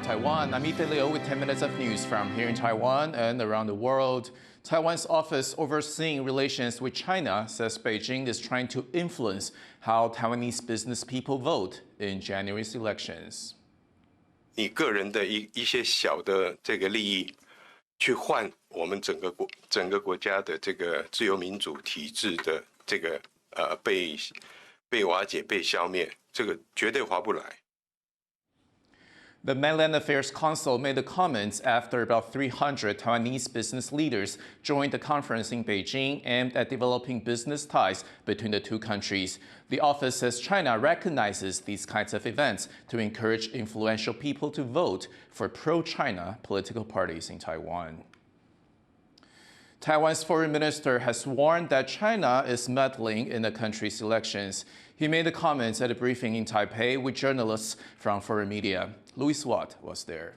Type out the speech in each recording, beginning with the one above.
Taiwan. I'm Ethan Liu with 10 minutes of news from here in Taiwan and around the world. Taiwan's office overseeing relations with China says Beijing is trying to influence how Taiwanese business people vote in January's elections. 你个人的一些小的这个利益，去换我们整个国家的这个自由民主体制的这个被瓦解、被消灭，这个绝对划不来。 The Mainland Affairs Council made the comments after about 300 Taiwanese business leaders joined the conference in Beijing aimed at developing business ties between the two countries. The office says China recognizes these kinds of events to encourage influential people to vote for pro-China political parties in Taiwan. Taiwan's foreign minister has warned that China is meddling in the country's elections. He made the comments at a briefing in Taipei with journalists from foreign media. Louis Watt was there.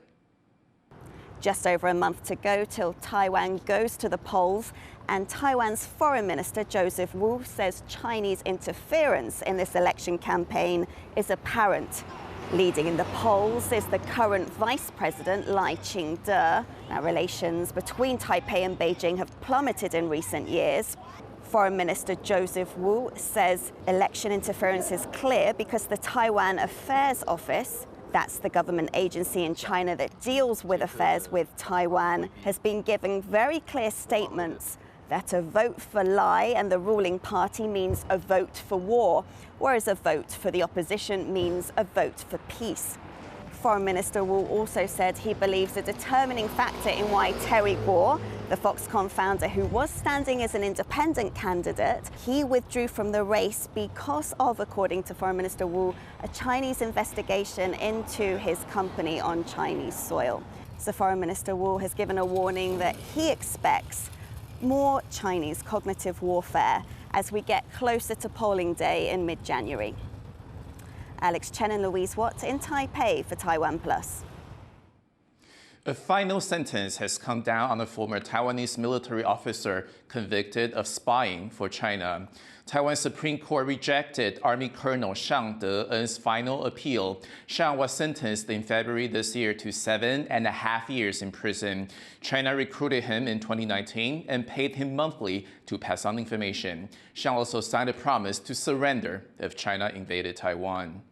Just over a month to go till Taiwan goes to the polls, and Taiwan's Foreign Minister Joseph Wu says Chinese interference in this election campaign is apparent. Leading in the polls is the current Vice President Lai Ching-te. Now, relations between Taipei and Beijing have plummeted in recent years. Foreign Minister Joseph Wu says election interference is clear because the Taiwan Affairs Office, that's the government agency in China that deals with affairs with Taiwan, has been giving very clear statements that a vote for Lai and the ruling party means a vote for war, whereas a vote for the opposition means a vote for peace. Foreign Minister Wu also said he believes a determining factor in why Terry Guo, the Foxconn founder who was standing as an independent candidate, he withdrew from the race because of, according to Foreign Minister Wu, a Chinese investigation into his company on Chinese soil. So Foreign Minister Wu has given a warning that he expects more Chinese cognitive warfare as we get closer to polling day in mid-January. Alex Chen and Louise Watt in Taipei for TaiwanPlus. A final sentence has come down on a former Taiwanese military officer convicted of spying for China. Taiwan Supreme Court rejected Army Colonel Shang De-en's final appeal. Shang was sentenced in February this year to 7.5 years in prison. China recruited him in 2019 and paid him monthly to pass on information. Shang also signed a promise to surrender if China invaded Taiwan.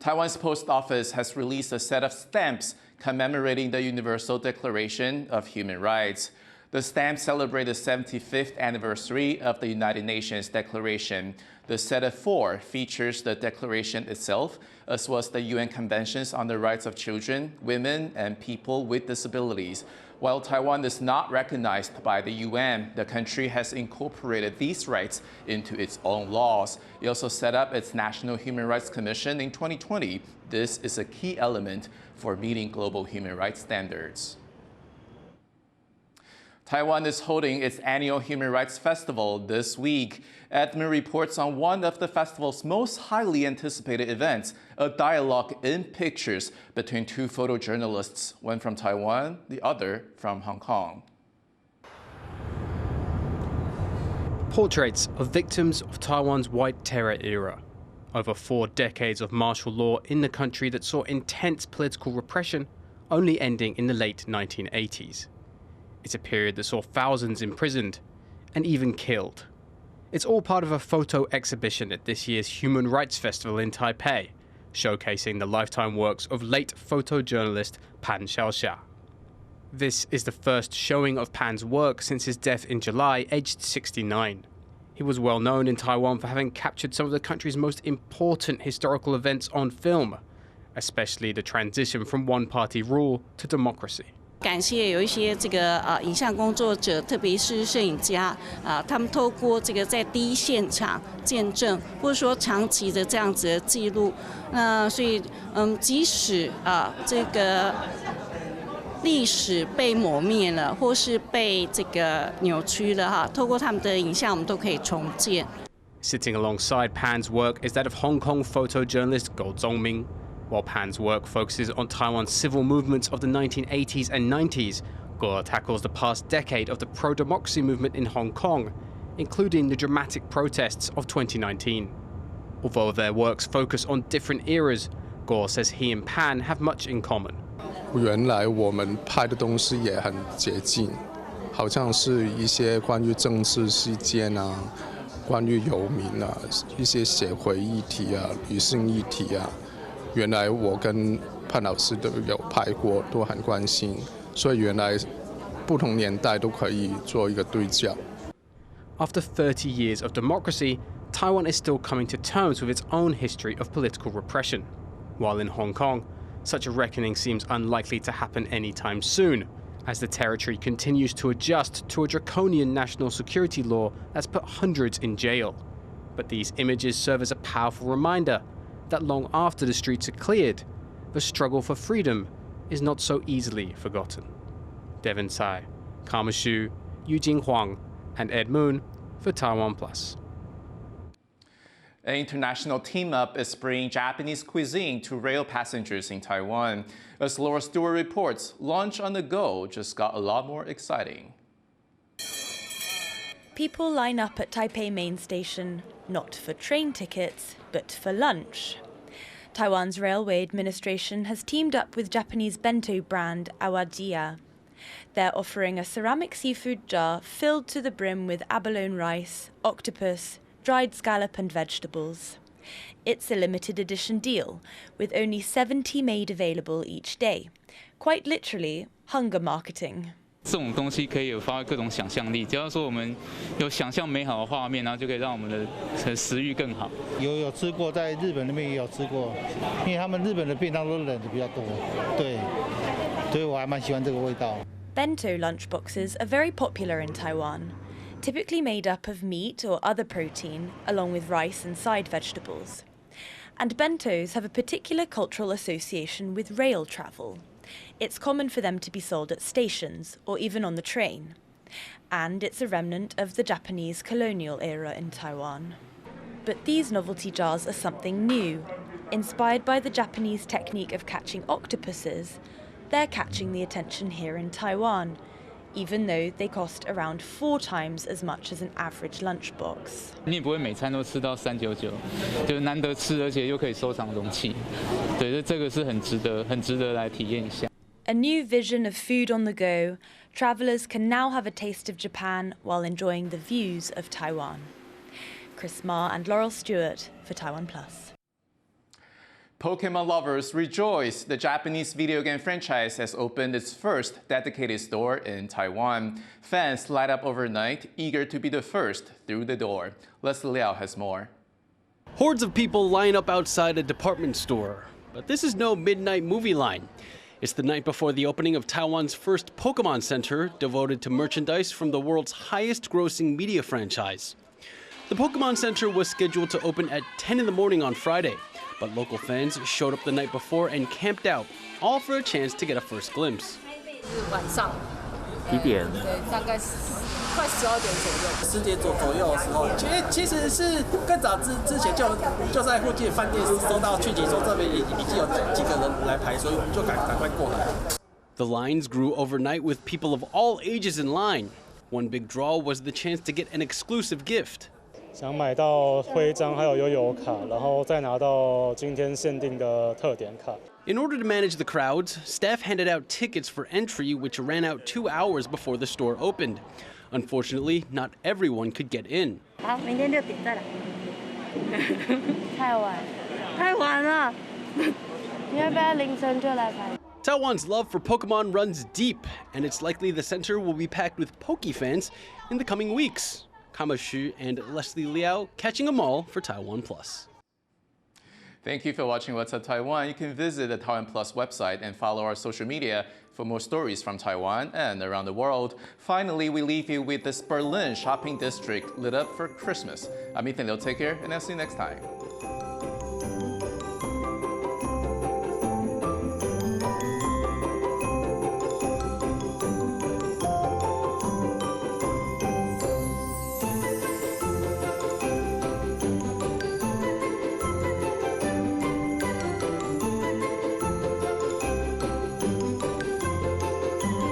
Taiwan's post office has released a set of stamps commemorating the Universal Declaration of Human Rights. The stamps celebrate the 75th anniversary of the United Nations Declaration. The set of 4 features the declaration itself, as well as the UN Conventions on the Rights of Children, Women, and People with Disabilities. While Taiwan is not recognized by the UN, the country has incorporated these rights into its own laws. It also set up its National Human Rights Commission in 2020. This is a key element for meeting global human rights standards. Taiwan is holding its annual Human Rights Festival this week. Edmund reports on one of the festival's most highly anticipated events, a dialogue in pictures between 2 photojournalists, one from Taiwan, the other from Hong Kong. Portraits of victims of Taiwan's White Terror era. Over 4 decades of martial law in the country that saw intense political repression, only ending in the late 1980s. It's a period that saw thousands imprisoned and even killed. It's all part of a photo exhibition at this year's Human Rights Festival in Taipei, showcasing the lifetime works of late photojournalist Pan Xiaoxia. This is the first showing of Pan's work since his death in July, aged 69. He was well known in Taiwan for having captured some of the country's most important historical events on film, especially the transition from one-party rule to democracy. 感谢有一些影像工作者，特别是摄影家他们透过在第一现场见证，或者说长期的这样子的记录，所以即使历史被抹灭了，或是被扭曲了透过他们的影像，我们都可以重建。Sitting alongside Pan's work is that of Hong Kong photojournalist Gov't. While Pan's work focuses on Taiwan's civil movements of the 1980s and 90s, Gov't tackles the past decade of the pro-democracy movement in Hong Kong, including the dramatic protests of 2019. Although their works focus on different eras, Gov't says he and Pan have much in common. 原来我们拍的东西也很接近，好像是一些关于政治事件啊，关于游民啊，一些社会议题啊，女性议题啊。原来我跟潘老师都有拍过，都很关心，所以原来不同年代都可以做一个对照。After 30 years of democracy, Taiwan is still coming to terms with its own history of political repression. While in Hong Kong, such a reckoning seems unlikely to happen anytime soon, as the territory continues to adjust to a draconian national security law that's put hundreds in jail. But these images serve as a powerful reminder that long after the streets are cleared, the struggle for freedom is not so easily forgotten. Devin Tsai, Karma Xu, Eugene Huang, and Ed Moon for TaiwanPlus. An international team-up is bringing Japanese cuisine to rail passengers in Taiwan. As Laura Stewart reports, lunch on the go just got a lot more exciting. People line up at Taipei main station, not for train tickets, but for lunch. Taiwan's railway administration has teamed up with Japanese bento brand Awajiya. They're offering a ceramic seafood jar filled to the brim with abalone rice, octopus, dried scallop and vegetables. It's a limited edition deal, with only 70 made available each day. Quite literally, hunger marketing. 这种东西可以有发挥各种想象力，只要说我们有想象美好的画面，然后就可以让我们的食欲更好。有吃过，在日本那边也有吃过，因为他们日本的便当都冷的比较多，对，所以我还蛮喜欢这个味道。Bento lunchboxes are very popular in Taiwan, typically made up of meat or other protein, along with rice and side vegetables. And bentos have a particular cultural association with rail travel. It's common for them to be sold at stations or even on the train. And it's a remnant of the Japanese colonial era in Taiwan. But these novelty jars are something new. Inspired by the Japanese technique of catching octopuses, they're catching the attention here in Taiwan, even though they cost around 4 times as much as an average lunchbox. 你也不会每餐都吃到399，就是难得吃，而且又可以收藏容器。对，这个是很值得来体验一下。A new vision of food on the go, travellers can now have a taste of Japan while enjoying the views of Taiwan. Chris Ma and Laurel Stewart for TaiwanPlus. Pokémon lovers rejoice! The Japanese video game franchise has opened its first dedicated store in Taiwan. Fans light up overnight, eager to be the first through the door. Leslie Liao has more. Hordes of people line up outside a department store. But this is no midnight movie line. It's the night before the opening of Taiwan's first Pokémon Center, devoted to merchandise from the world's highest-grossing media franchise. The Pokémon Center was scheduled to open at 10 in the morning on Friday, but local fans showed up the night before and camped out, all for a chance to get a first glimpse. 几点？对，大概快12点左右。10点左右的时候，其实是更早之前就在附近饭店收到讯息说这边已经有几个人来排，所以我们就赶快过来。The lines grew overnight with people of all ages in line. One big draw was the chance to get an exclusive gift. 想买到徽章还有悠游卡，然后再拿到今天限定的特典卡。In order to manage the crowds, staff handed out tickets for entry, which ran out 2 hours before the store opened. Unfortunately, not everyone could get in. 好，明天6点再来。太晚了，你要不要凌晨就来排？ Taiwan's love for Pokemon runs deep, and it's likely the center will be packed with Poke fans in the coming weeks. Kama Xu and Leslie Liao catching them all for TaiwanPlus. Thank you for watching What's Up Taiwan. You can visit the TaiwanPlus website and follow our social media for more stories from Taiwan and around the world. Finally, we leave you with this Berlin shopping district lit up for Christmas. I'm Ethan Liu. Take care, and I'll see you next time.